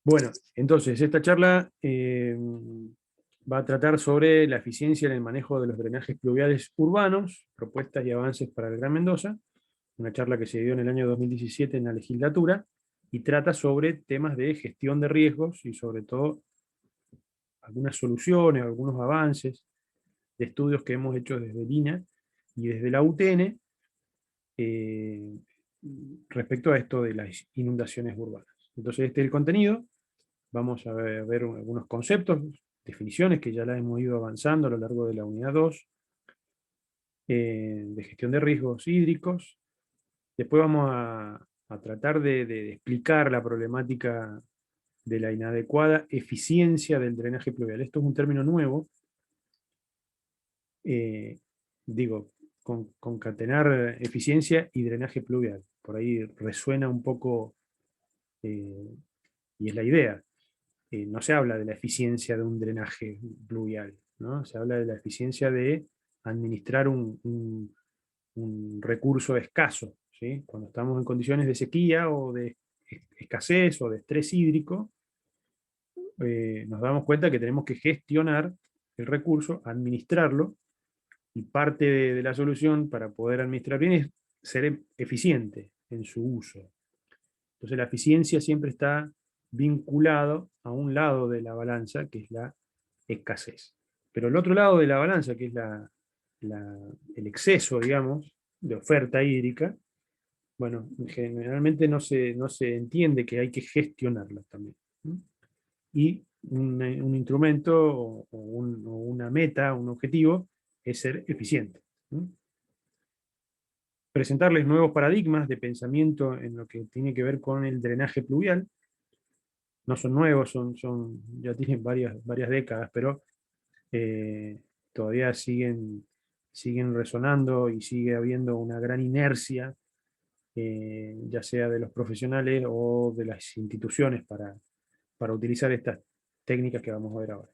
Bueno, entonces esta charla va a tratar sobre la eficiencia en el manejo de los drenajes pluviales urbanos, propuestas y avances para el Gran Mendoza, una charla que se dio en el año 2017 en la legislatura, y trata sobre temas de gestión de riesgos y sobre todo algunas soluciones, algunos avances de estudios que hemos hecho desde el INA y desde la UTN eh, respecto a esto de las inundaciones urbanas. Entonces este es el contenido. Vamos a ver algunos conceptos, definiciones que ya las hemos ido avanzando a lo largo de la unidad 2, de gestión de riesgos hídricos. Después vamos a tratar de explicar la problemática de la inadecuada eficiencia del drenaje pluvial. Esto es un término nuevo, eh, digo, concatenar eficiencia y drenaje pluvial. Por ahí resuena un poco, eh, y es la idea. No se habla de la eficiencia de un drenaje pluvial, ¿no? Se habla de la eficiencia de administrar un recurso escaso, ¿sí? Cuando estamos en condiciones de sequía o de escasez o de estrés hídrico, nos damos cuenta que tenemos que gestionar el recurso, administrarlo, y parte de la solución para poder administrar bien es ser eficiente en su uso. Entonces la eficiencia siempre está vinculado a un lado de la balanza, que es la escasez. Pero el otro lado de la balanza, que es el exceso, digamos, de oferta hídrica, bueno, generalmente no se entiende que hay que gestionarla también, ¿no? Y un instrumento o una meta, un objetivo, es ser eficiente, ¿no? Presentarles nuevos paradigmas de pensamiento en lo que tiene que ver con el drenaje pluvial. No son nuevos, ya tienen varias décadas, pero eh, todavía siguen resonando y sigue habiendo una gran inercia, ya sea de los profesionales o de las instituciones para utilizar estas técnicas que vamos a ver ahora.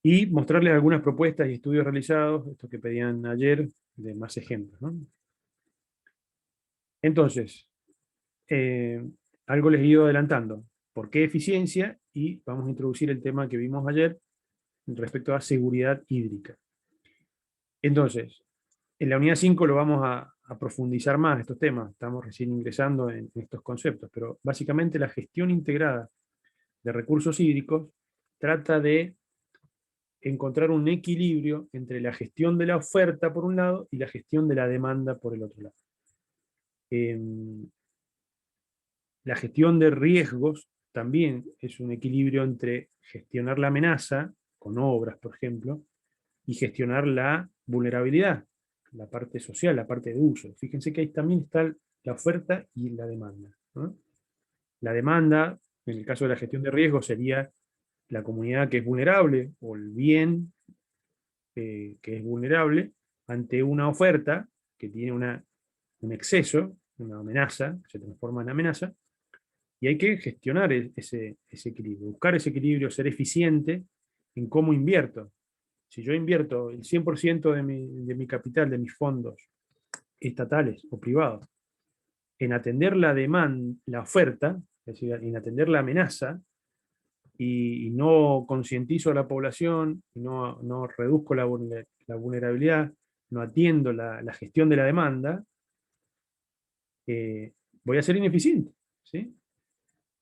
Y mostrarles algunas propuestas y estudios realizados, estos que pedían ayer, de más ejemplos, ¿no? Entonces, eh, algo les he ido adelantando. ¿Por qué eficiencia? Y vamos a introducir el tema que vimos ayer respecto a seguridad hídrica. Entonces, en la unidad 5 lo vamos a profundizar más estos temas, estamos recién ingresando en estos conceptos, pero básicamente la gestión integrada de recursos hídricos trata de encontrar un equilibrio entre la gestión de la oferta por un lado y la gestión de la demanda por el otro lado. La gestión de riesgos también es un equilibrio entre gestionar la amenaza, con obras, por ejemplo, y gestionar la vulnerabilidad, la parte social, la parte de uso. Fíjense que ahí también está la oferta y la demanda, ¿no? La demanda, en el caso de la gestión de riesgos, sería la comunidad que es vulnerable o el bien que es vulnerable ante una oferta que tiene un exceso, una amenaza, se transforma en amenaza, y hay que gestionar ese equilibrio, buscar ese equilibrio, ser eficiente en cómo invierto. Si yo invierto el 100% de mi capital, de mis fondos estatales o privados, en atender la demanda, la oferta, es decir, en atender la amenaza, y no concientizo a la población, y no reduzco la vulnerabilidad, no atiendo la gestión de la demanda, voy a ser ineficiente, ¿sí?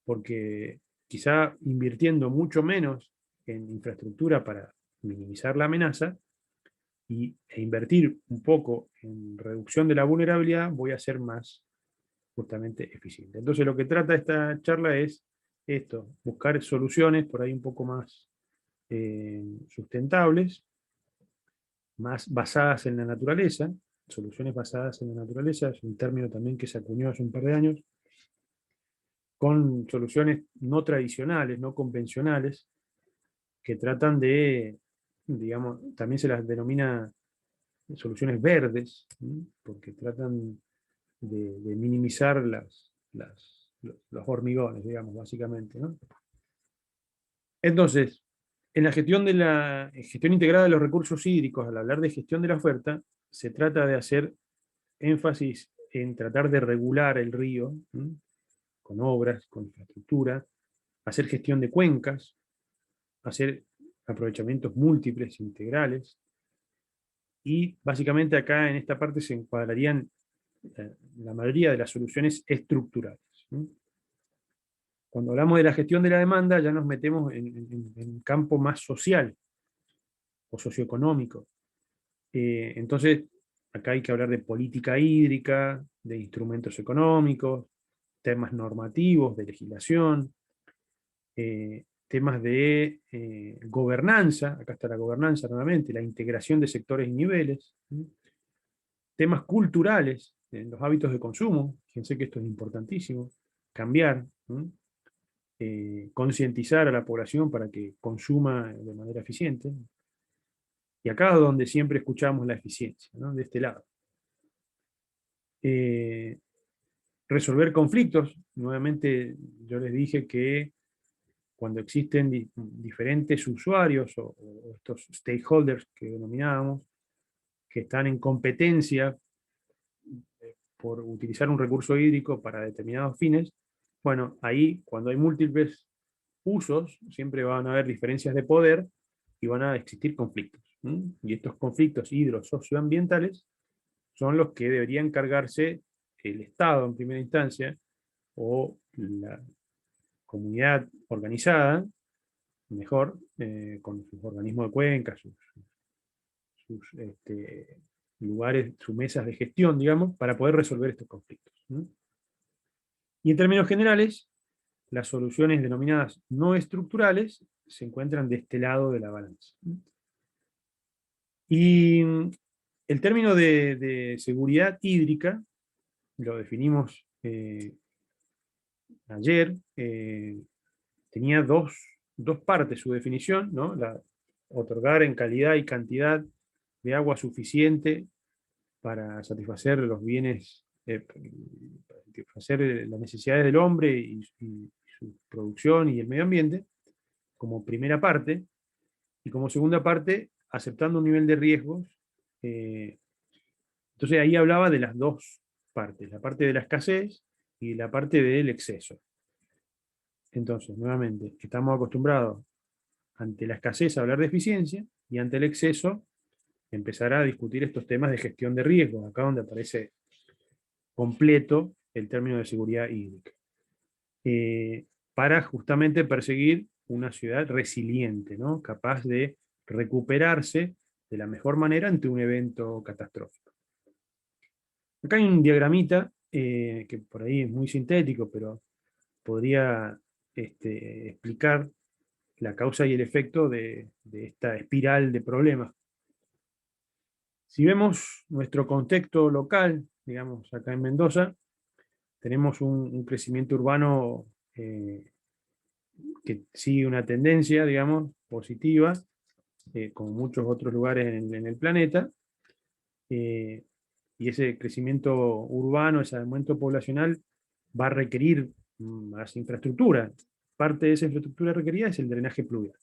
Porque quizá invirtiendo mucho menos en infraestructura para minimizar la amenaza e invertir un poco en reducción de la vulnerabilidad, voy a ser más justamente eficiente. Entonces lo que trata esta charla es esto, buscar soluciones por ahí un poco más sustentables, más basadas en la naturaleza. Soluciones basadas en la naturaleza es un término también que se acuñó hace un par de años, con soluciones no tradicionales, no convencionales, que tratan de, digamos, también se las denomina soluciones verdes, ¿sí? Porque tratan de minimizar los hormigones, digamos, básicamente, ¿no? Entonces, en la gestión integrada de los recursos hídricos, al hablar de gestión de la oferta, se trata de hacer énfasis en tratar de regular el río, ¿sí? Con obras, con infraestructura, hacer gestión de cuencas, hacer aprovechamientos múltiples, integrales, y básicamente acá en esta parte se encuadrarían la mayoría de las soluciones estructurales. ¿Sí? Cuando hablamos de la gestión de la demanda, ya nos metemos en un campo más social o socioeconómico. Entonces, acá hay que hablar de política hídrica, de instrumentos económicos, temas normativos, de legislación, temas de gobernanza, acá está la gobernanza nuevamente, la integración de sectores y niveles, ¿sí? Temas culturales, los hábitos de consumo, fíjense que esto es importantísimo, cambiar, ¿sí? Concientizar a la población para que consuma de manera eficiente. Y acá es donde siempre escuchamos la eficiencia, ¿no? De este lado. Eh, Resolver conflictos, nuevamente yo les dije que cuando existen diferentes usuarios o estos stakeholders que denominábamos, que están en competencia por utilizar un recurso hídrico para determinados fines, bueno, ahí cuando hay múltiples usos, siempre van a haber diferencias de poder y van a existir conflictos. Y estos conflictos hidro-socioambientales son los que debería encargarse el Estado en primera instancia o la comunidad organizada, mejor, con sus organismos de cuenca, sus lugares, sus mesas de gestión, digamos, para poder resolver estos conflictos. Y en términos generales, las soluciones denominadas no estructurales se encuentran de este lado de la balanza. Y el término de seguridad hídrica lo definimos ayer, tenía dos partes su definición, ¿no? Otorgar en calidad y cantidad de agua suficiente para satisfacer los bienes, para satisfacer las necesidades del hombre y su producción y el medio ambiente, como primera parte, y como segunda parte, aceptando un nivel de riesgos. eh, entonces ahí hablaba de las dos partes, la parte de la escasez y la parte del exceso. Entonces, nuevamente, estamos acostumbrados ante la escasez a hablar de eficiencia y ante el exceso empezar a discutir estos temas de gestión de riesgos, acá donde aparece completo el término de seguridad hídrica, para justamente perseguir una ciudad resiliente, ¿no? Capaz de recuperarse de la mejor manera ante un evento catastrófico. Acá hay un diagramita que por ahí es muy sintético, pero podría explicar la causa y el efecto de esta espiral de problemas. Si vemos nuestro contexto local, digamos, acá en Mendoza, tenemos un crecimiento urbano que sigue una tendencia, digamos, positiva, como muchos otros lugares en el planeta, eh, y ese crecimiento urbano, ese aumento poblacional, va a requerir más infraestructura. Parte de esa infraestructura requerida es el drenaje pluvial.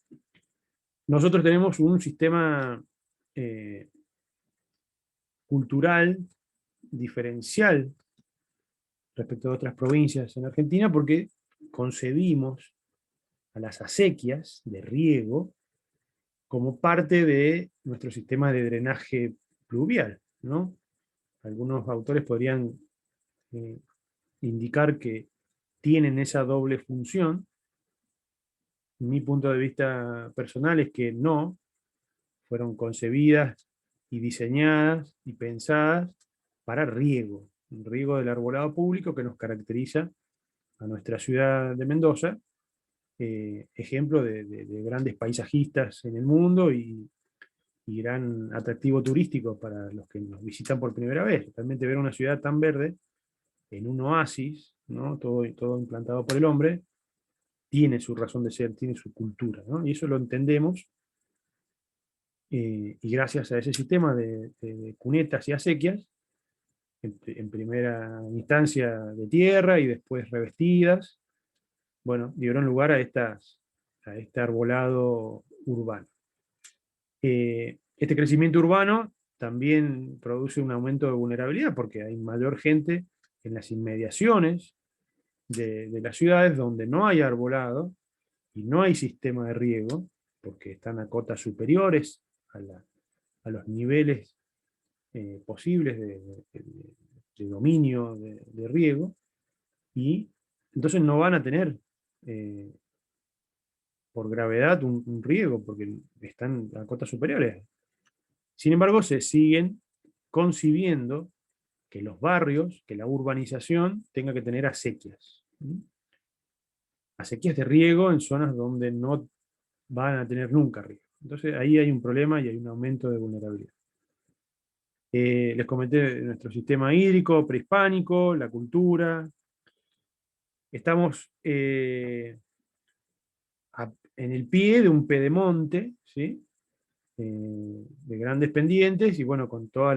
Nosotros tenemos un sistema cultural diferencial respecto a otras provincias en Argentina porque concebimos a las acequias de riego como parte de nuestro sistema de drenaje pluvial, ¿no? Algunos autores podrían eh, indicar que tienen esa doble función. Mi punto de vista personal es que no, fueron concebidas y diseñadas y pensadas para riego, un riego del arbolado público que nos caracteriza a nuestra ciudad de Mendoza, ejemplo de grandes paisajistas en el mundo y gran atractivo turístico para los que nos visitan por primera vez. Realmente ver una ciudad tan verde en un oasis, ¿no? Todo implantado por el hombre, tiene su razón de ser, tiene su cultura, ¿no? Y eso lo entendemos, y gracias a ese sistema de cunetas y acequias, en primera instancia de tierra y después revestidas, bueno, dieron lugar a este arbolado urbano. Este crecimiento urbano también produce un aumento de vulnerabilidad porque hay mayor gente en las inmediaciones de las ciudades donde no hay arbolado y no hay sistema de riego, porque están a cotas superiores a los niveles posibles de dominio de riego, y entonces no van a tener eh, por gravedad un riego, porque están a cotas superiores. Sin embargo, se siguen concibiendo que los barrios, que la urbanización tenga que tener acequias. Acequias de riego en zonas donde no van a tener nunca riego. Entonces ahí hay un problema y hay un aumento de vulnerabilidad. Les comenté nuestro sistema hídrico prehispánico, la cultura. Estamos en el pie de un pedemonte, ¿sí? De grandes pendientes y bueno, con todas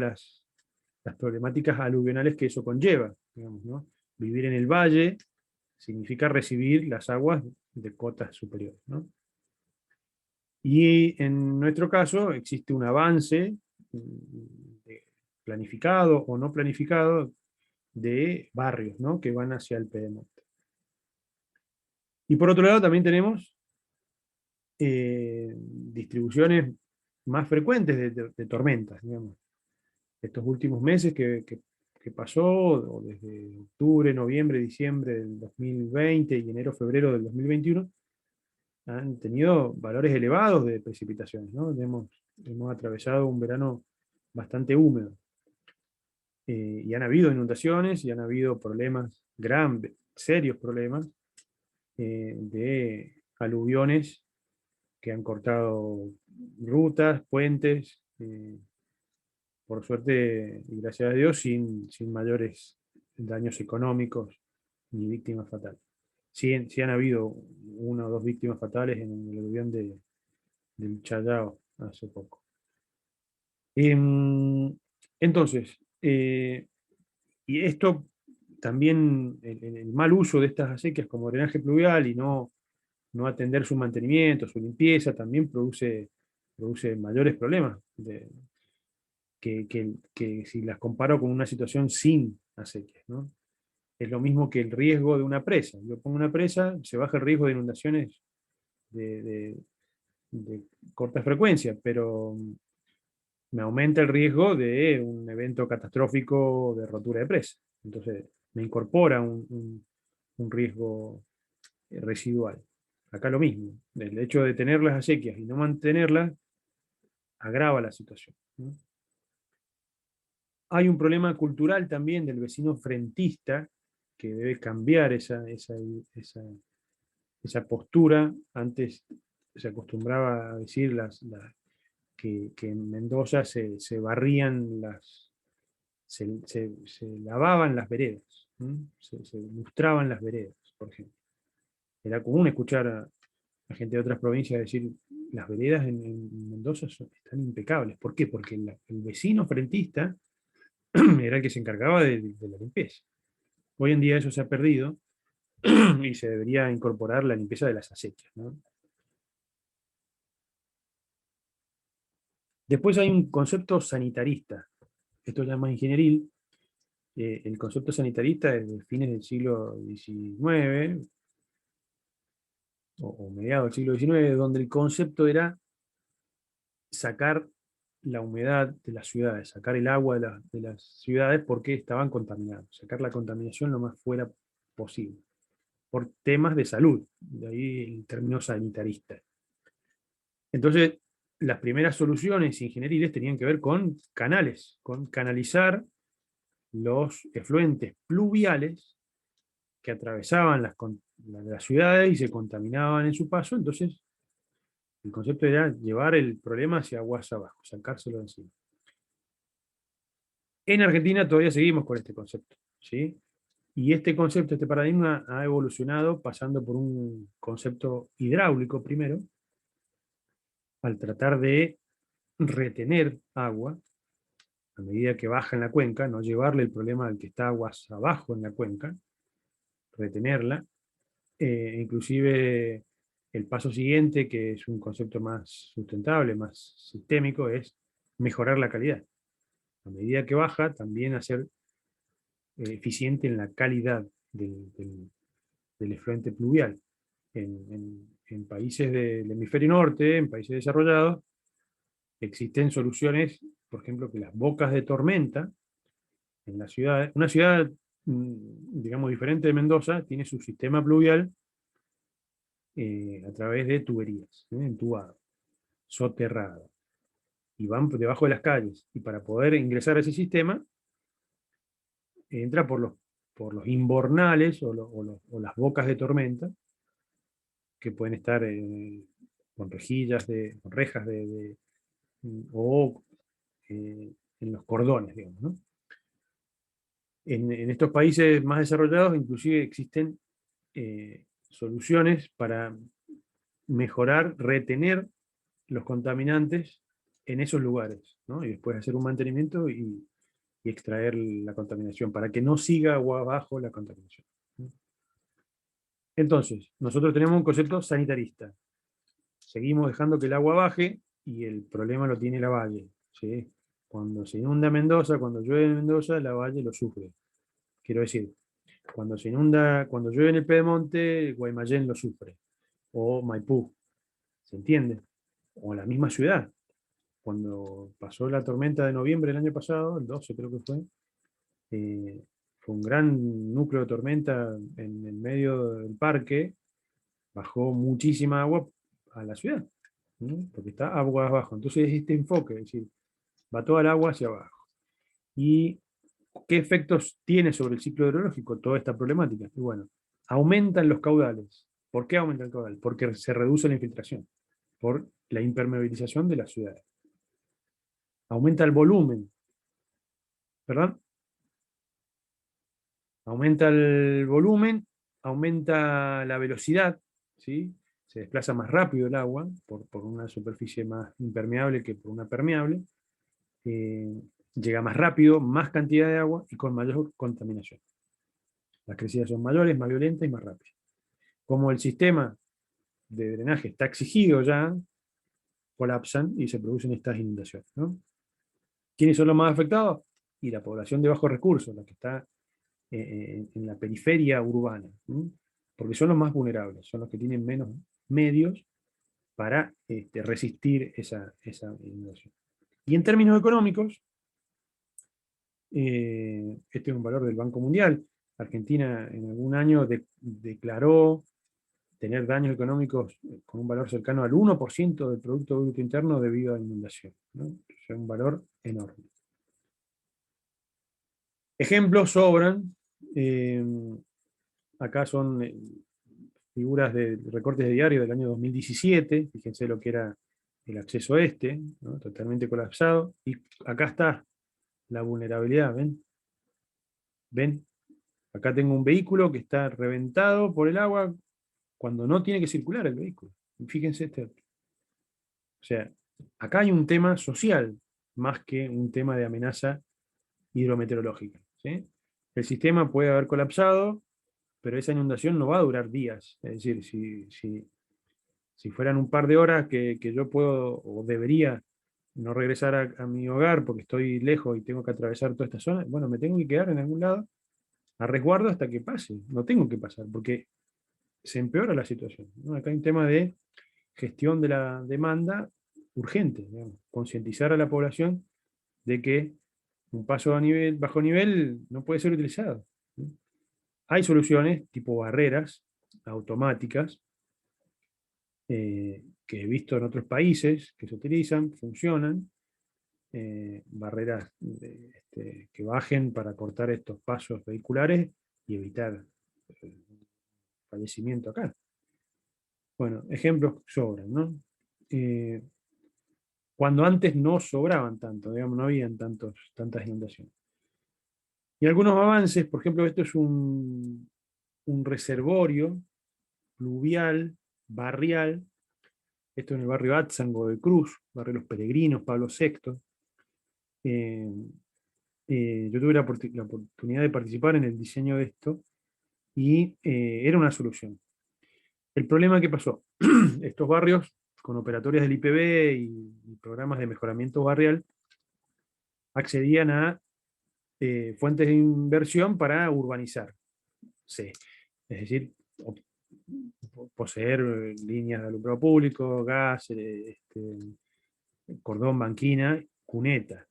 las problemáticas aluvionales que eso conlleva, digamos, ¿no? Vivir en el valle significa recibir las aguas de cotas superiores, ¿no? Y en nuestro caso existe un avance planificado o no planificado de barrios, ¿no? Que van hacia el pedemonte. Y por otro lado también tenemos distribuciones más frecuentes de tormentas, digamos. Estos últimos meses que pasó, o desde octubre, noviembre, diciembre del 2020 y enero, febrero del 2021, han tenido valores elevados de precipitaciones, ¿no? Hemos atravesado un verano bastante húmedo. Y han habido inundaciones y han habido problemas, serios problemas, de aluviones que han cortado rutas, puentes, por suerte y gracias a Dios, sin mayores daños económicos ni víctimas fatales. Sí han habido una o dos víctimas fatales en el aluvión del Challao hace poco. Entonces, y esto también, el mal uso de estas acequias como drenaje pluvial y no atender su mantenimiento, su limpieza, también produce mayores problemas que si las comparo con una situación sin acequias, ¿no? Es lo mismo que el riesgo de una presa. Yo pongo una presa, se baja el riesgo de inundaciones de, de- de corta frecuencia, pero me aumenta el riesgo de un evento catastrófico de rotura de presa. Entonces, me incorpora un riesgo residual. Acá lo mismo. El hecho de tener las acequias y no mantenerlas agrava la situación, ¿no? Hay un problema cultural también del vecino frentista que debe cambiar esa postura. Antes se acostumbraba a decir que en Mendoza se barrían se lavaban las veredas, ¿no? Se lustraban las veredas, por ejemplo. Era común escuchar a gente de otras provincias decir, las veredas en Mendoza están impecables. ¿Por qué? Porque el vecino frentista era el que se encargaba de la limpieza. Hoy en día eso se ha perdido y se debería incorporar la limpieza de las acequias, ¿no? Después hay un concepto sanitarista, esto ya es más ingenieril. El concepto sanitarista es de fines del siglo XIX o mediados del siglo XIX, donde el concepto era sacar la humedad de las ciudades, sacar el agua de las ciudades porque estaban contaminadas, sacar la contaminación lo más fuera posible, por temas de salud, de ahí el término sanitarista. Entonces, las primeras soluciones ingenieriles tenían que ver con canales, con canalizar los efluentes pluviales que atravesaban las ciudades y se contaminaban en su paso. Entonces, el concepto era llevar el problema hacia aguas abajo, sacárselo de encima. En Argentina todavía seguimos con este concepto, ¿sí? Y este concepto, este paradigma ha evolucionado pasando por un concepto hidráulico primero, al tratar de retener agua a medida que baja en la cuenca, no llevarle el problema al que está aguas abajo en la cuenca, retenerla. Inclusive el paso siguiente, que es un concepto más sustentable, más sistémico, es mejorar la calidad. A medida que baja, también hacer eficiente en la calidad del efluente pluvial, en en países del hemisferio norte, en países desarrollados, existen soluciones, por ejemplo, que las bocas de tormenta en la ciudad, una ciudad, digamos, diferente de Mendoza, tiene su sistema pluvial a través de tuberías, entubado, soterrado, y van debajo de las calles. Y para poder ingresar a ese sistema, entra por los inbornales o las bocas de tormenta, que pueden estar con rejillas, con rejas o en los cordones, digamos, ¿no? En estos países más desarrollados, inclusive existen soluciones para mejorar, retener los contaminantes en esos lugares, ¿no? Y después hacer un mantenimiento y extraer la contaminación, para que no siga agua abajo la contaminación, ¿no? Entonces, nosotros tenemos un concepto sanitarista. Seguimos dejando que el agua baje y el problema lo tiene la valle, ¿sí? Cuando se inunda Mendoza, cuando llueve en Mendoza, la valle lo sufre. Quiero decir, cuando llueve en el Pedemonte, Guaymallén lo sufre, o Maipú, ¿se entiende? O la misma ciudad. Cuando pasó la tormenta de noviembre del año pasado, el 12 creo que fue un gran núcleo de tormenta en el medio del parque, bajó muchísima agua a la ciudad, ¿no? Porque está agua abajo. Entonces este enfoque, es decir, va toda el agua hacia abajo. ¿Y qué efectos tiene sobre el ciclo hidrológico toda esta problemática? Y bueno, aumentan los caudales. ¿Por qué aumenta el caudal? Porque se reduce la infiltración, por la impermeabilización de las ciudades. Aumenta el volumen, ¿perdón? Aumenta el volumen, aumenta la velocidad, ¿sí? Se desplaza más rápido el agua por una superficie más impermeable que por una permeable. eh, Llega más rápido, más cantidad de agua y con mayor contaminación. Las crecidas son mayores, más violentas y más rápidas. Como el sistema de drenaje está exigido ya, colapsan y se producen estas inundaciones, ¿no? ¿Quiénes son los más afectados? Y la población de bajos recursos, la que está en la periferia urbana, ¿no? Porque son los más vulnerables, son los que tienen menos medios para resistir esa inundación. Y en términos económicos, este es un valor del Banco Mundial. Argentina en algún año declaró tener daños económicos con un valor cercano al 1% del Producto Bruto Interno debido a la inundación, ¿no? O sea, un valor enorme. Ejemplos sobran. Eh, Acá son figuras de recortes de diario del año 2017. Fíjense lo que era el acceso este, ¿no? Totalmente colapsado. Y acá está la vulnerabilidad, ¿ven? ¿Ven? Acá tengo un vehículo que está reventado por el agua cuando no tiene que circular el vehículo. Fíjense este. O sea, acá hay un tema social más que un tema de amenaza hidrometeorológica, ¿sí? El sistema puede haber colapsado, pero esa inundación no va a durar días. Es decir, si fueran un par de horas que yo puedo o debería no regresar a mi hogar porque estoy lejos y tengo que atravesar toda esta zona, bueno, me tengo que quedar en algún lado a resguardo hasta que pase. No tengo que pasar porque se empeora la situación, ¿no? Acá hay un tema de gestión de la demanda urgente, digamos, concientizar a la población de que un paso bajo nivel no puede ser utilizado, ¿no? Hay soluciones tipo barreras automáticas que he visto en otros países que se utilizan, funcionan, barreras que bajen para cortar estos pasos vehiculares y evitar fallecimiento acá. Bueno, ejemplos sobran, ¿no? Eh, Cuando antes no sobraban tanto, digamos, no habían tantas inundaciones. Y algunos avances, por ejemplo, esto es un reservorio pluvial, barrial, esto en el barrio Atzango de Cruz, barrio Los Peregrinos, Pablo VI. Eh, yo tuve la oportunidad de participar en el diseño de esto y era una solución. El problema que pasó, estos barrios con operatorias del IPB y programas de mejoramiento barrial accedían a fuentes de inversión para urbanizar. Sí. Es decir, poseer líneas de alumbrado público, gas, cordón, banquina, cuneta.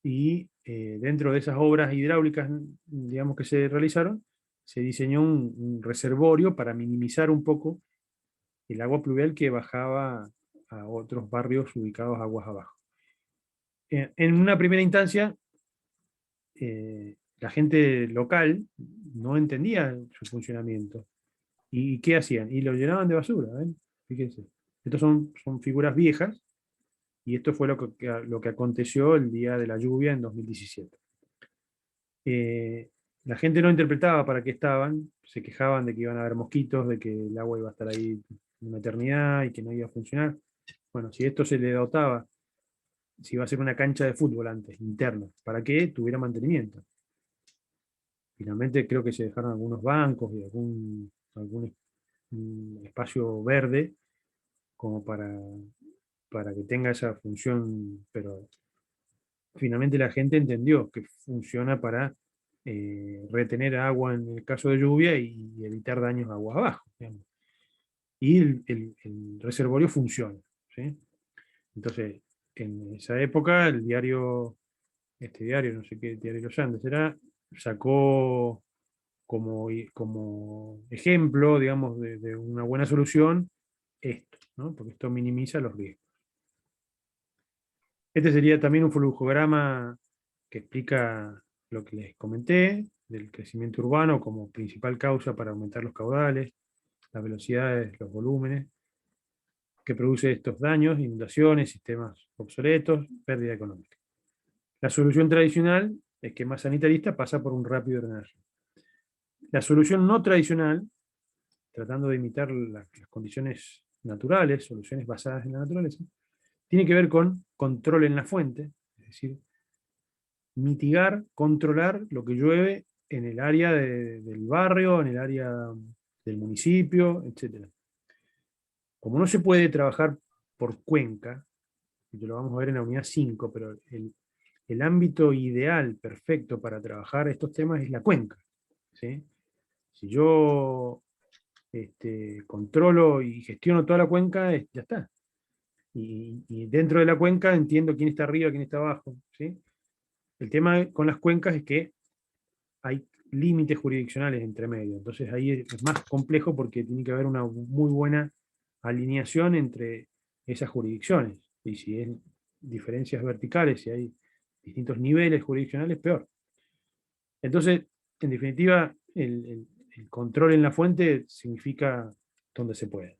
Y dentro de esas obras hidráulicas, digamos, que se realizaron, se diseñó un reservorio para minimizar un poco el agua pluvial que bajaba a otros barrios ubicados aguas abajo. En una primera instancia, la gente local no entendía su funcionamiento. ¿Y qué hacían? Y lo llenaban de basura, ¿ven? Fíjense. Estos son figuras viejas, y esto fue lo que aconteció el día de la lluvia en 2017. La gente no interpretaba para qué estaban, se quejaban de que iban a haber mosquitos, de que el agua iba a estar ahí una eternidad y que no iba a funcionar. Bueno, si esto se le dotaba, si iba a ser una cancha de fútbol antes, interna, para que tuviera mantenimiento. Finalmente creo que se dejaron algunos bancos y algún espacio verde como para que tenga esa función, pero finalmente la gente entendió que funciona para retener agua en el caso de lluvia y evitar daños aguas abajo, digamos. Y el reservorio funciona, ¿sí? Entonces, en esa época, este diario, no sé qué diario Los Andes era, sacó como ejemplo, digamos, de una buena solución esto, ¿no? Porque esto minimiza los riesgos. Este sería también un flujograma que explica lo que les comenté del crecimiento urbano como principal causa para aumentar los caudales, las velocidades, los volúmenes, que produce estos daños, inundaciones, sistemas obsoletos, pérdida económica. La solución tradicional, esquema sanitarista, pasa por un rápido drenaje. La solución no tradicional, tratando de imitar las condiciones naturales, soluciones basadas en la naturaleza, tiene que ver con control en la fuente, es decir, mitigar, controlar lo que llueve en el área del barrio, en el área del municipio, etc. Como no se puede trabajar por cuenca, y lo vamos a ver en la unidad 5, pero el ámbito ideal, perfecto para trabajar estos temas es la cuenca, ¿sí? Si yo controlo y gestiono toda la cuenca, ya está. Y dentro de la cuenca entiendo quién está arriba, quién está abajo, ¿sí? El tema con las cuencas es que hay límites jurisdiccionales entre medio, entonces ahí es más complejo porque tiene que haber una muy buena alineación entre esas jurisdicciones, y si es diferencias verticales, si hay distintos niveles jurisdiccionales, peor. Entonces, en definitiva, el control en la fuente significa donde se puede,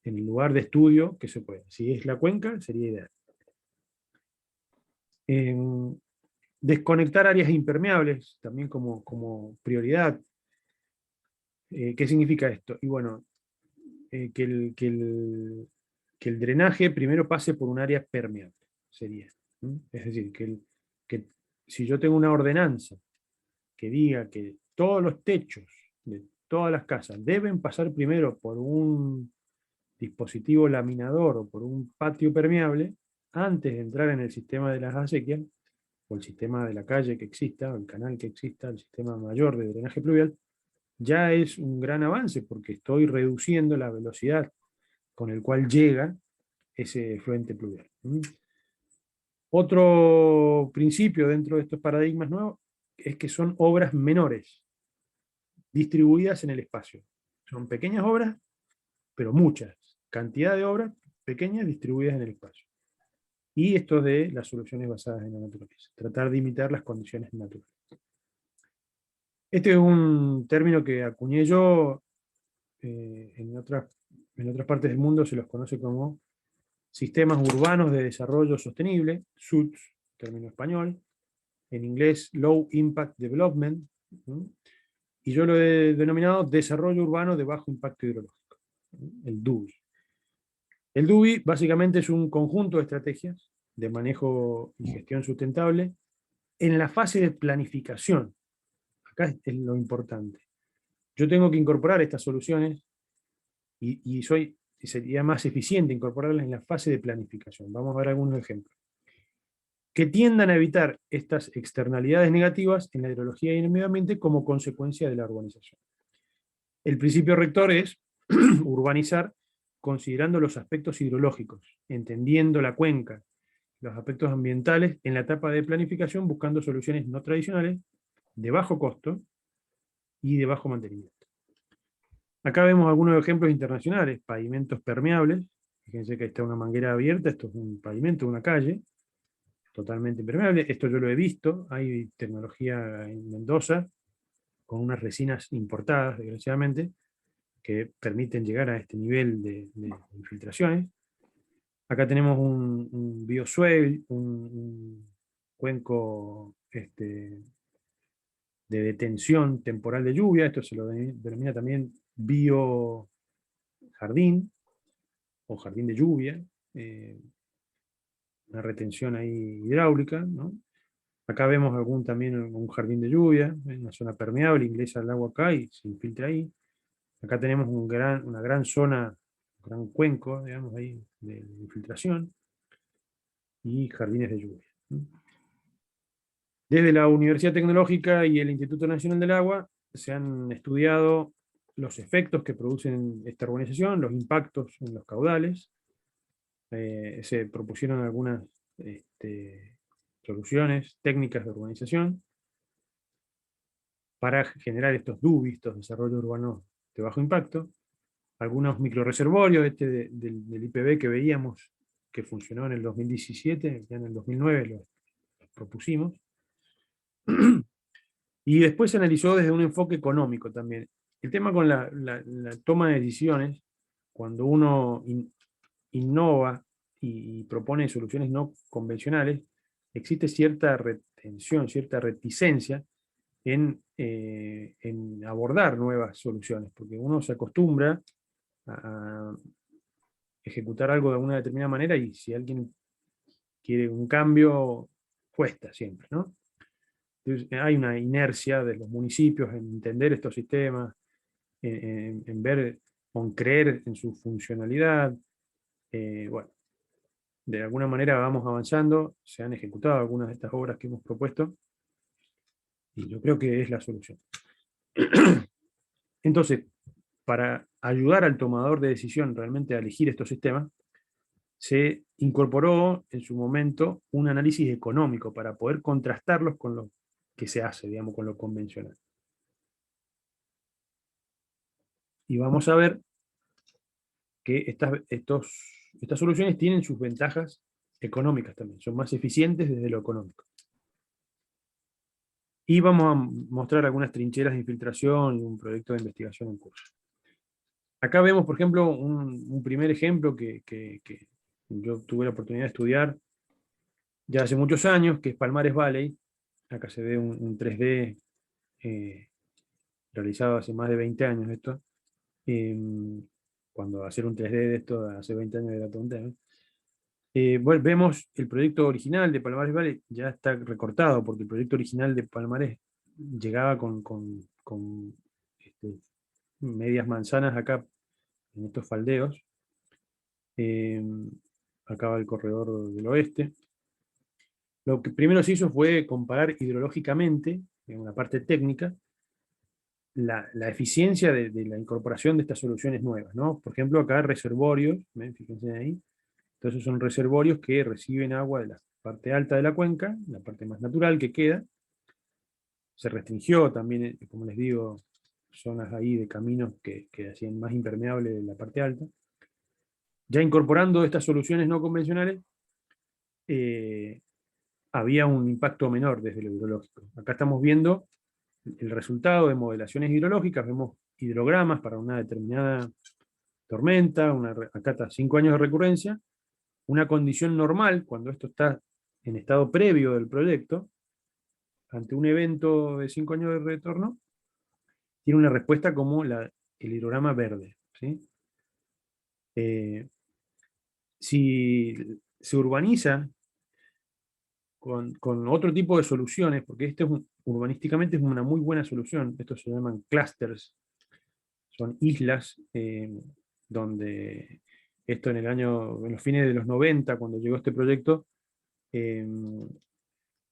en el lugar de estudio que se puede. Si es la cuenca, sería ideal. Desconectar áreas impermeables, también como prioridad. ¿Qué significa esto? Y bueno, que el drenaje primero pase por un área permeable, sería. Es decir, que si yo tengo una ordenanza que diga que todos los techos de todas las casas deben pasar primero por un dispositivo laminador o por un patio permeable, antes de entrar en el sistema de las acequias, o el sistema de la calle que exista, o el canal que exista, el sistema mayor de drenaje pluvial, ya es un gran avance porque estoy reduciendo la velocidad con el cual llega ese fluente pluvial. Otro principio dentro de estos paradigmas nuevos es que son obras menores, distribuidas en el espacio. Son pequeñas obras, pero muchas. Cantidad de obras pequeñas distribuidas en el espacio. Y esto de las soluciones basadas en la naturaleza. Tratar de imitar las condiciones naturales. Este es un término que acuñé yo, en otras partes del mundo se los conoce como sistemas urbanos de desarrollo sostenible, SUDS, término español, en inglés Low Impact Development, y yo lo he denominado desarrollo urbano de bajo impacto hidrológico, el DUBI. El DUBI básicamente es un conjunto de estrategias de manejo y gestión sustentable en la fase de planificación. Acá es lo importante. Yo tengo que incorporar estas soluciones y sería más eficiente incorporarlas en la fase de planificación. Vamos a ver algunos ejemplos. Que tiendan a evitar estas externalidades negativas en la hidrología y en el medio ambiente como consecuencia de la urbanización. El principio rector es urbanizar considerando los aspectos hidrológicos, entendiendo la cuenca, los aspectos ambientales en la etapa de planificación, buscando soluciones no tradicionales, de bajo costo y de bajo mantenimiento. Acá vemos algunos ejemplos internacionales: pavimentos permeables. Fíjense que está una manguera abierta, esto es un pavimento, una calle, totalmente impermeable. Esto yo lo he visto, hay tecnología en Mendoza, con unas resinas importadas, desgraciadamente, que permiten llegar a este nivel de infiltraciones. Acá tenemos un bioswale, un cuenco de detención temporal de lluvia. Esto se lo denomina también biojardín o jardín de lluvia. Una retención ahí hidráulica, ¿no? Acá vemos también un jardín de lluvia, una zona permeable, ingresa el agua acá y se infiltra ahí. Acá tenemos una gran zona, un gran cuenco, digamos, ahí de infiltración y jardines de lluvia, ¿no? Desde la Universidad Tecnológica y el Instituto Nacional del Agua se han estudiado los efectos que producen esta urbanización, los impactos en los caudales. Se propusieron algunas soluciones técnicas de urbanización para generar estos DUBI, estos desarrollos urbanos de bajo impacto. Algunos microreservorios, del IPB que veíamos, que funcionó en el 2017, ya en el 2009 los propusimos. Y después se analizó desde un enfoque económico también. El tema con la toma de decisiones, cuando uno innova y propone soluciones no convencionales, existe cierta retención, cierta reticencia en abordar nuevas soluciones, porque uno se acostumbra a ejecutar algo de una determinada manera, y si alguien quiere un cambio, cuesta siempre, ¿no? Entonces, hay una inercia de los municipios en entender estos sistemas, en ver o en creer en su funcionalidad. Bueno, de alguna manera vamos avanzando, se han ejecutado algunas de estas obras que hemos propuesto, y yo creo que es la solución. Entonces, para ayudar al tomador de decisión realmente a elegir estos sistemas, se incorporó en su momento un análisis económico para poder contrastarlos con lo que se hace, digamos, con lo convencional. Y vamos a ver que estas soluciones tienen sus ventajas económicas también, son más eficientes desde lo económico. Y vamos a mostrar algunas trincheras de infiltración y un proyecto de investigación en curso. Acá vemos, por ejemplo, un primer ejemplo que yo tuve la oportunidad de estudiar ya hace muchos años, que es Palmares Valley. Acá se ve un 3D realizado hace más de 20 años esto. Cuando hacer un 3D de esto hace 20 años era tontería, ¿no? Bueno, vemos el proyecto original de Palmares Valley, ya está recortado, porque el proyecto original de Palmares llegaba con medias manzanas acá, en estos faldeos. Acá va el corredor del oeste. Lo que primero se hizo fue comparar hidrológicamente, en una parte técnica, la eficiencia de la incorporación de estas soluciones nuevas, ¿no? Por ejemplo, acá reservorios, ¿ven? Fíjense ahí. Entonces son reservorios que reciben agua de la parte alta de la cuenca, la parte más natural que queda. Se restringió también, como les digo, zonas ahí de caminos que hacían más impermeable la parte alta. Ya incorporando estas soluciones no convencionales, había un impacto menor desde lo hidrológico. Acá estamos viendo el resultado de modelaciones hidrológicas, vemos hidrogramas para una determinada tormenta, acá está 5 años de recurrencia, una condición normal, cuando esto está en estado previo del proyecto, ante un evento de 5 años de retorno, tiene una respuesta como el hidrograma verde, ¿sí? Si se urbaniza con otro tipo de soluciones, porque esto urbanísticamente es una muy buena solución, estos se llaman clusters, son islas, donde esto en los fines de los 90, cuando llegó este proyecto,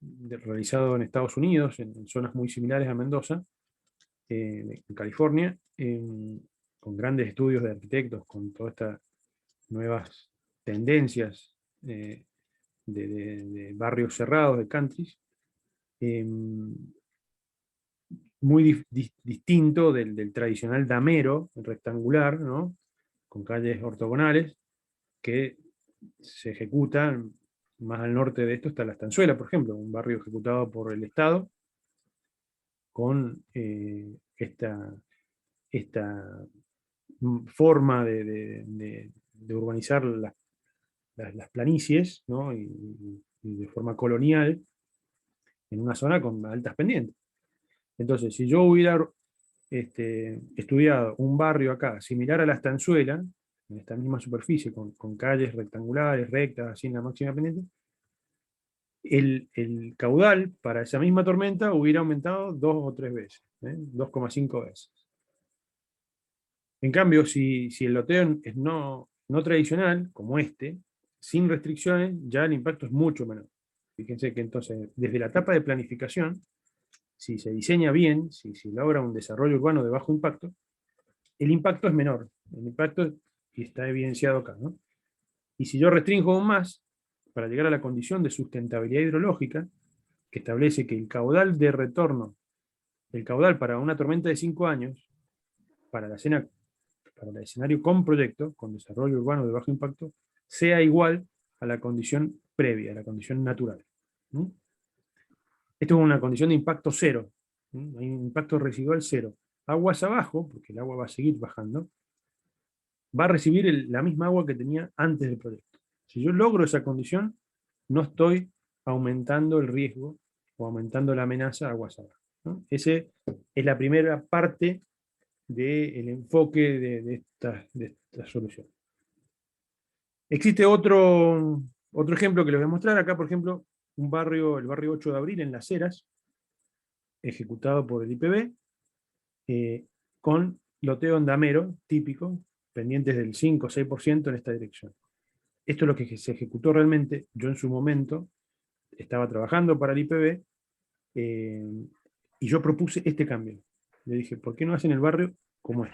realizado en Estados Unidos, en zonas muy similares a Mendoza, en California, con grandes estudios de arquitectos, con todas estas nuevas tendencias de barrios cerrados, de countries, muy distinto del tradicional damero rectangular, ¿no? Con calles ortogonales, que se ejecutan más al norte de esto está La Estanzuela, por ejemplo, un barrio ejecutado por el Estado con esta forma de urbanizar las planicies, ¿no? Y de forma colonial en una zona con altas pendientes. Entonces, si yo hubiera estudiado un barrio acá similar a La Estanzuela, en esta misma superficie, con calles rectangulares, rectas, así en la máxima pendiente, el caudal para esa misma tormenta hubiera aumentado 2 o 3 veces, 2,5 veces. En cambio, si el loteo es no tradicional, como sin restricciones, ya el impacto es mucho menor. Fíjense que entonces, desde la etapa de planificación, si se diseña bien, si logra un desarrollo urbano de bajo impacto, el impacto es menor. El impacto está evidenciado acá, ¿no? Y si yo restringo aún más, para llegar a la condición de sustentabilidad hidrológica, que establece que el caudal de retorno, el caudal para una tormenta de 5 años, para el escenario con proyecto, con desarrollo urbano de bajo impacto, sea igual a la condición previa, a la condición natural. ¿Mm? Esto es una condición de impacto cero. Hay un impacto residual cero. Aguas abajo, porque el agua va a seguir bajando, va a recibir la misma agua que tenía antes del proyecto. Si yo logro esa condición, no estoy aumentando el riesgo o aumentando la amenaza a aguas abajo, ¿no? Esa es la primera parte del enfoque de esta solución. Existe otro ejemplo que les voy a mostrar. Acá, por ejemplo, el barrio 8 de Abril en Las Heras, ejecutado por el IPB, con loteo en damero típico, pendientes del 5 o 6% en esta dirección. Esto es lo que se ejecutó realmente. Yo en su momento estaba trabajando para el IPB y yo propuse este cambio. Le dije, ¿por qué no hacen el barrio como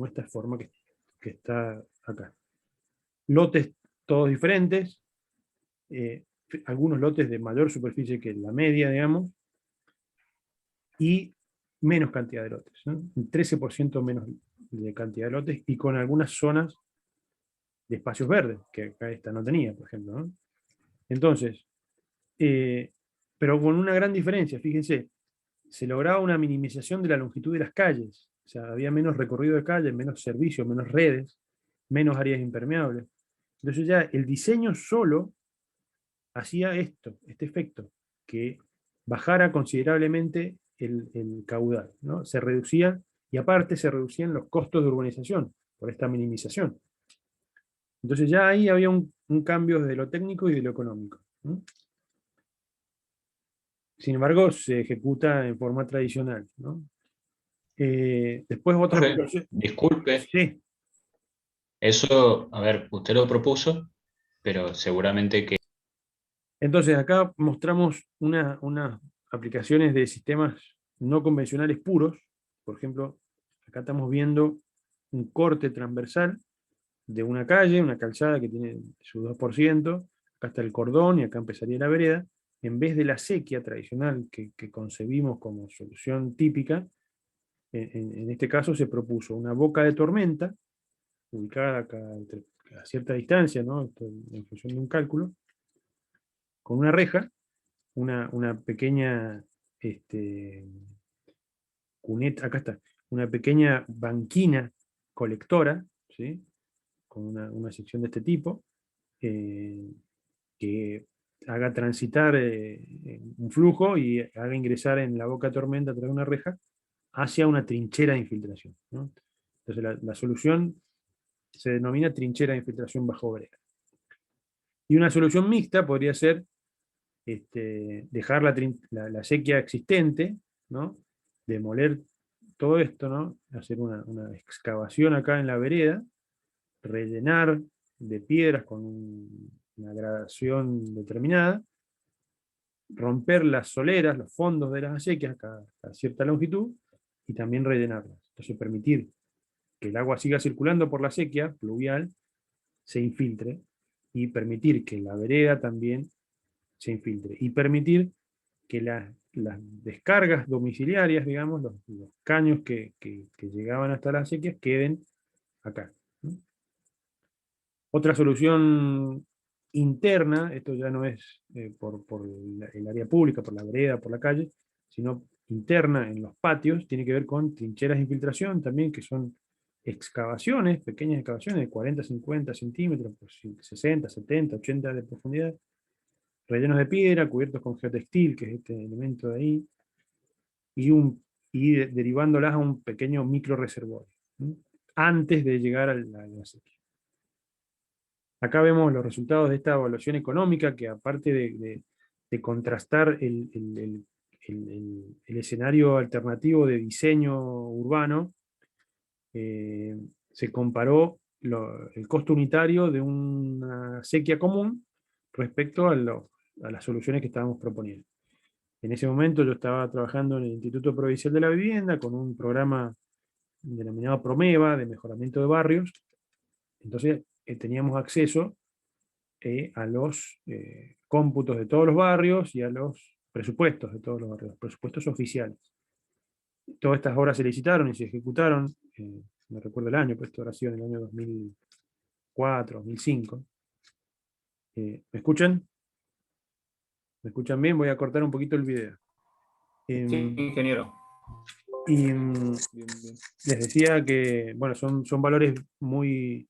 esta forma que está acá? Lotes todos diferentes, algunos lotes de mayor superficie que la media, digamos, y menos cantidad de lotes, ¿no? Un 13% menos de cantidad de lotes y con algunas zonas de espacios verdes, que acá esta no tenía, por ejemplo, ¿no? Entonces, pero con una gran diferencia, fíjense, se lograba una minimización de la longitud de las calles, o sea, había menos recorrido de calles, menos servicios, menos redes, menos áreas impermeables. Entonces ya el diseño solo hacía este efecto, que bajara considerablemente el caudal, ¿no? Se reducía, y aparte se reducían los costos de urbanización por esta minimización. Entonces ya ahí había un cambio desde lo técnico y de lo económico, ¿no? Sin embargo, se ejecuta en forma tradicional, ¿no? Después otra Profe, aplicación. disculpe, Sí. eso, a ver, usted lo propuso, pero seguramente que Entonces acá mostramos unas aplicaciones de sistemas no convencionales puros. Por ejemplo, acá estamos viendo un corte transversal de una calle, una calzada que tiene su 2%, acá está el cordón y acá empezaría la vereda. En vez de la sequía tradicional que concebimos como solución típica, en este caso se propuso una boca de tormenta, ubicada acá a cierta distancia, ¿no? Esto en función de un cálculo, con una reja, una pequeña cuneta, acá está, una pequeña banquina colectora, ¿sí? Con una sección de este tipo, eh, que haga transitar un flujo y haga ingresar en la boca de tormenta a través de una reja hacia una trinchera de infiltración, ¿no? Entonces la solución se denomina trinchera de infiltración bajo vereda. Y una solución mixta podría ser dejar la sequía existente, ¿no? Demoler todo esto, ¿no? Hacer una excavación acá en la vereda, rellenar de piedras con una gradación determinada, romper las soleras, los fondos de las acequias a cierta longitud, y también rellenarlas. Entonces permitir que el agua siga circulando por la acequia pluvial, se infiltre, y permitir que la vereda también se infiltre, y permitir que las descargas domiciliarias, digamos, los caños que llegaban hasta las acequias, queden acá, ¿no? Otra solución interna, esto ya no es por el área pública, por la vereda, por la calle, sino interna en los patios, tiene que ver con trincheras de infiltración también, que son excavaciones, pequeñas excavaciones de 40, 50 centímetros, pues 60, 70, 80 de profundidad, rellenos de piedra, cubiertos con geotextil, que es este elemento de ahí, y derivándolas a un pequeño micro reservorio, ¿no? Antes de llegar a la sequía. Acá vemos los resultados de esta evaluación económica, que aparte de contrastar el escenario alternativo de diseño urbano, se comparó el costo unitario de una sequía común respecto a las soluciones que estábamos proponiendo. En ese momento yo estaba trabajando en el Instituto Provincial de la Vivienda con un programa denominado Promeva, de mejoramiento de barrios. Entonces teníamos acceso a los cómputos de todos los barrios y a los presupuestos de todos los barrios, presupuestos oficiales. Todas estas obras se licitaron y se ejecutaron, no recuerdo el año, pues esto habrá sido en el año 2004, 2005. ¿Me escuchan? ¿Me escuchan bien? Voy a cortar un poquito el video. Sí, ingeniero. Y Bien, bien. les decía que, bueno, son valores muy,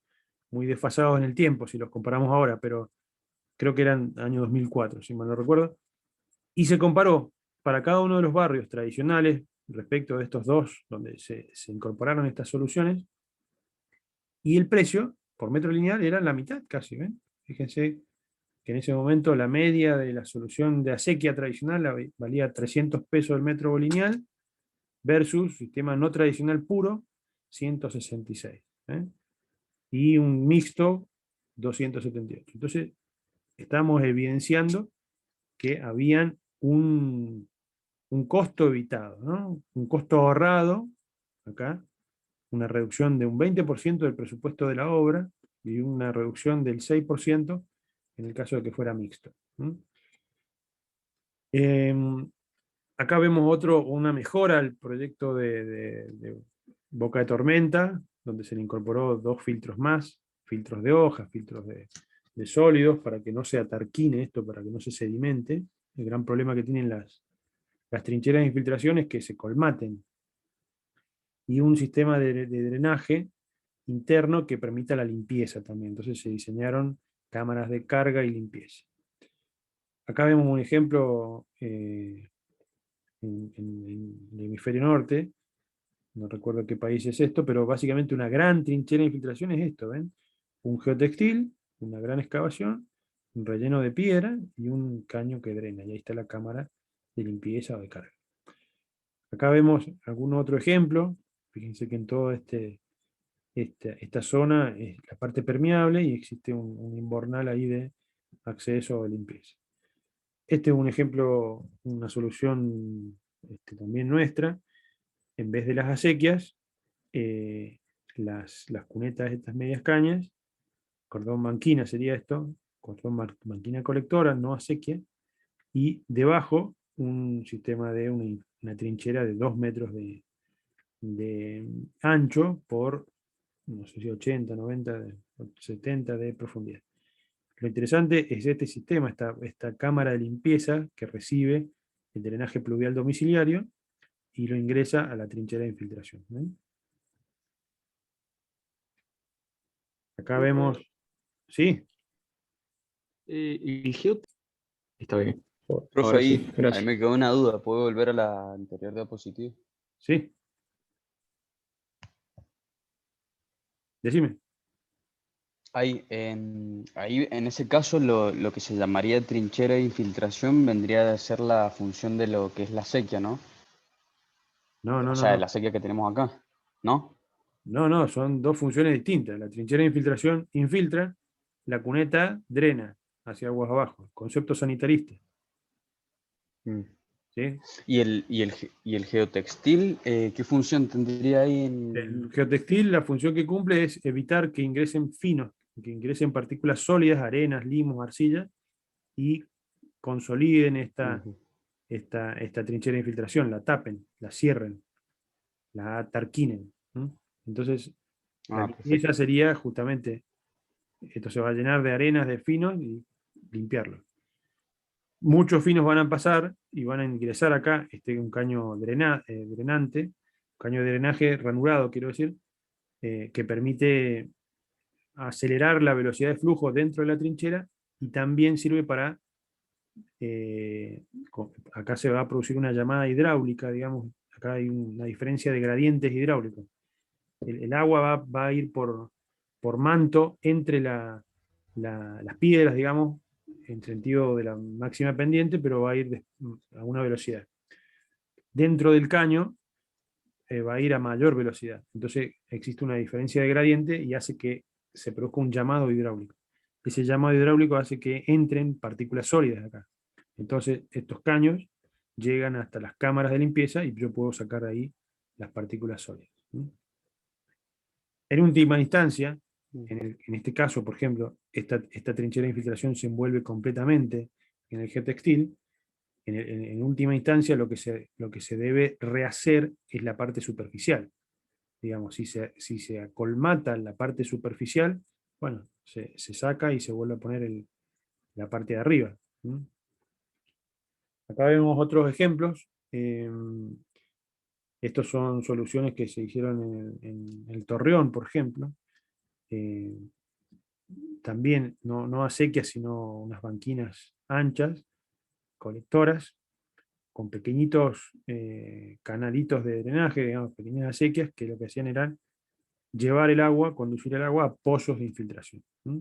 muy desfasados en el tiempo, si los comparamos ahora, pero creo que eran año 2004, si mal no recuerdo. Y se comparó para cada uno de los barrios tradicionales, respecto de estos dos, donde se incorporaron estas soluciones, y el precio por metro lineal era la mitad casi, ¿ven? Fíjense que en ese momento la media de la solución de acequia tradicional valía 300 pesos el metro lineal, versus sistema no tradicional puro, 166. ¿Eh? Y un mixto, 278. Entonces, estamos evidenciando que habían un costo evitado, ¿no? Un costo ahorrado, acá, una reducción de un 20% del presupuesto de la obra y una reducción del 6% en el caso de que fuera mixto. Acá vemos una mejora al proyecto de Boca de Tormenta, donde se le incorporó 2 filtros más, filtros de hojas, filtros de sólidos, para que no se atarquine esto, para que no se sedimente. El gran problema que tienen las trincheras de infiltración es que se colmaten. Y un sistema de drenaje interno que permita la limpieza también. Entonces se diseñaron cámaras de carga y limpieza. Acá vemos un ejemplo en el hemisferio norte, no recuerdo qué país es esto, pero básicamente una gran trinchera de infiltración es esto, ¿ven? Un geotextil, una gran excavación, un relleno de piedra y un caño que drena. Y ahí está la cámara de limpieza o de carga. Acá vemos algún otro ejemplo. Fíjense que en toda esta zona es la parte permeable y existe un invernal ahí de acceso o de limpieza. Este es un ejemplo, una solución también nuestra. En vez de las acequias, las cunetas, estas medias cañas, cordón banquina sería esto, cordón banquina colectora, no acequia, y debajo un sistema de una trinchera de 2 metros de ancho por, no sé si 80, 90, 70 de profundidad. Lo interesante es este sistema, esta cámara de limpieza que recibe el drenaje pluvial domiciliario y lo ingresa a la trinchera de infiltración. Acá vemos, sí, El geo... Está bien. Profe, Ahora sí, ahí gracias. me quedó una duda. ¿Puedo volver a la anterior diapositiva? sí. Decime. Ahí, en ese caso, lo que se llamaría trinchera de infiltración vendría a ser la función de lo que es la sequía, ¿no? No, no, O no, sea, no. la sequía que tenemos acá, ¿no? No, no, son dos funciones distintas. La trinchera de infiltración infiltra, la cuneta drena hacia aguas abajo. Concepto sanitarista. Mm. ¿sí? Y el geotextil, ¿qué función tendría ahí El geotextil, la función que cumple es evitar que ingresen finos, que ingresen partículas sólidas, arenas, limos, arcillas, y consoliden Ujú. esta trinchera de infiltración, la tapen, la cierren, la tarquinen. ¿Mm? Entonces, la limpieza Perfecto. sería justamente, esto se va a llenar de arenas, de finos, y limpiarlo. Muchos finos van a pasar y van a ingresar acá un caño drenante, un caño de drenaje ranurado, quiero decir, que permite acelerar la velocidad de flujo dentro de la trinchera y también sirve para, acá se va a producir una llamada hidráulica, digamos, acá hay una diferencia de gradientes hidráulicos. El agua va a ir por manto entre las piedras, digamos, en sentido de la máxima pendiente, pero va a ir a una velocidad. Dentro del caño va a ir a mayor velocidad. Entonces existe una diferencia de gradiente y hace que se produzca un llamado hidráulico. Ese llamado hidráulico hace que entren partículas sólidas acá. Entonces estos caños llegan hasta las cámaras de limpieza y yo puedo sacar de ahí las partículas sólidas. En última instancia, en este caso, por ejemplo, esta trinchera de infiltración se envuelve completamente en el geotextil. En última instancia, lo que se debe rehacer es la parte superficial. Digamos, si se acolmata la parte superficial, bueno, se saca y se vuelve a poner la parte de arriba. ¿Mm? Acá vemos otros ejemplos. Estos son soluciones que se hicieron en el Torreón, por ejemplo. Eh, También no acequias, sino unas banquinas anchas, colectoras, con pequeñitos canalitos de drenaje, digamos, pequeñas acequias, que lo que hacían era llevar el agua, conducir el agua a pozos de infiltración. ¿Mm?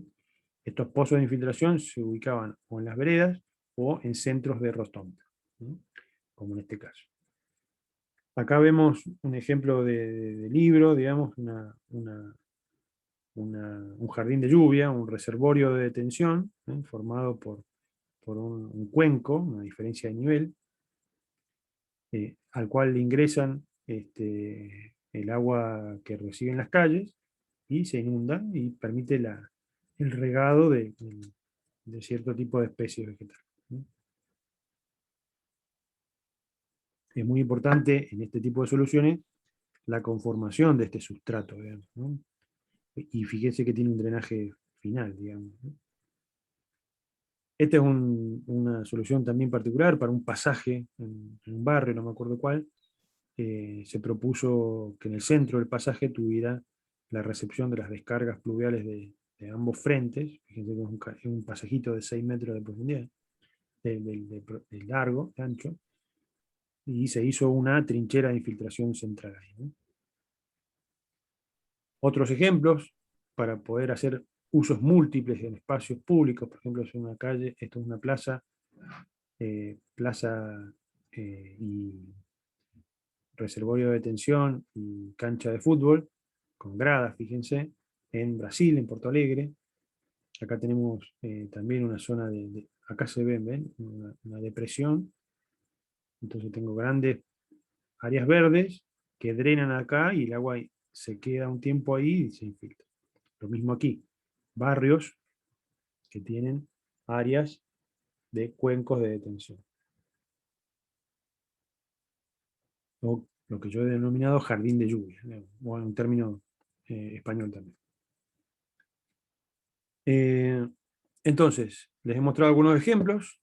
Estos pozos de infiltración se ubicaban o en las veredas o en centros de rotómeta, ¿Mm? Como en este caso. Acá vemos un ejemplo de libro, digamos, un jardín de lluvia, un reservorio de detención, formado por un cuenco, una diferencia de nivel, al cual le ingresan el agua que reciben las calles y se inunda y permite el regado de cierto tipo de especies vegetales. ¿No? Es muy importante en este tipo de soluciones la conformación de este sustrato, digamos, ¿no? Y fíjese que tiene un drenaje final, digamos, ¿no? Esta es una solución también particular para un pasaje en un barrio, no me acuerdo cuál. Se propuso que en el centro del pasaje tuviera la recepción de las descargas pluviales de ambos frentes. Fíjense que es un pasajito de 6 metros de profundidad, de largo, de ancho, y se hizo una trinchera de infiltración central ahí, ¿no? Otros ejemplos para poder hacer usos múltiples en espacios públicos, por ejemplo, es una calle, esto es una plaza, y reservorio de detención y cancha de fútbol, con gradas, fíjense, en Brasil, en Porto Alegre. Acá tenemos también una zona acá se ven, una depresión. Entonces tengo grandes áreas verdes que drenan acá y el agua se queda un tiempo ahí y se infiltra. Lo mismo aquí, barrios que tienen áreas de cuencos de detención. O lo que yo he denominado jardín de lluvia, o un término español también. Entonces, les he mostrado algunos ejemplos,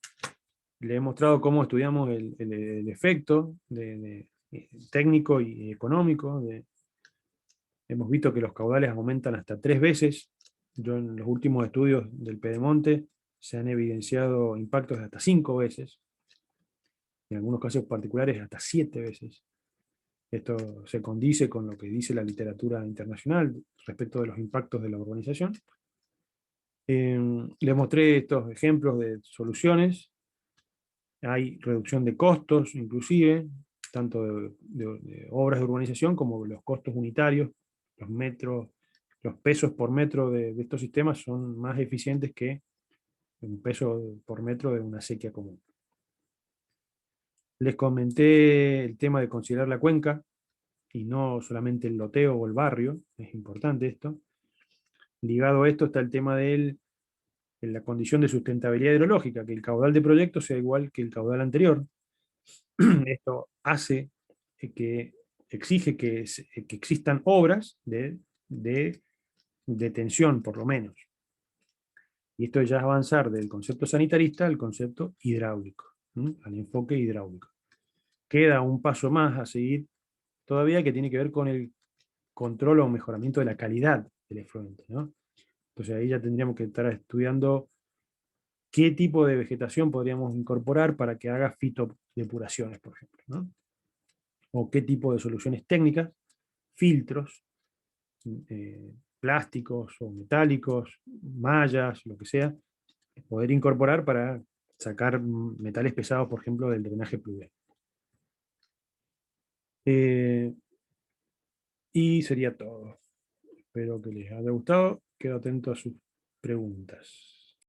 les he mostrado cómo estudiamos el efecto técnico y económico. Hemos visto que los caudales aumentan hasta 3 veces. Yo en los últimos estudios del Pedemonte se han evidenciado impactos de hasta 5 veces, en algunos casos particulares hasta 7 veces. Esto se condice con lo que dice la literatura internacional respecto de los impactos de la urbanización. Les mostré estos ejemplos de soluciones. Hay reducción de costos, inclusive, tanto de obras de urbanización como los costos unitarios. Los metros, los pesos por metro de estos sistemas son más eficientes que un peso por metro de una acequia común. Les comenté el tema de considerar la cuenca y no solamente el loteo o el barrio, es importante esto. Ligado a esto está el tema de la condición de sustentabilidad hidrológica, que el caudal de proyecto sea igual que el caudal anterior. Esto hace que exige que existan obras de detención, por lo menos. Y esto ya es avanzar del concepto sanitarista al concepto hidráulico, al enfoque hidráulico. Queda un paso más a seguir todavía que tiene que ver con el control o mejoramiento de la calidad del efluente, ¿no? Entonces ahí ya tendríamos que estar estudiando qué tipo de vegetación podríamos incorporar para que haga fitodepuraciones, por ejemplo, ¿no? O qué tipo de soluciones técnicas, filtros, plásticos o metálicos, mallas, lo que sea, poder incorporar para sacar metales pesados, por ejemplo, del drenaje pluvial. Y sería todo. Espero que les haya gustado. Quedo atento a sus preguntas.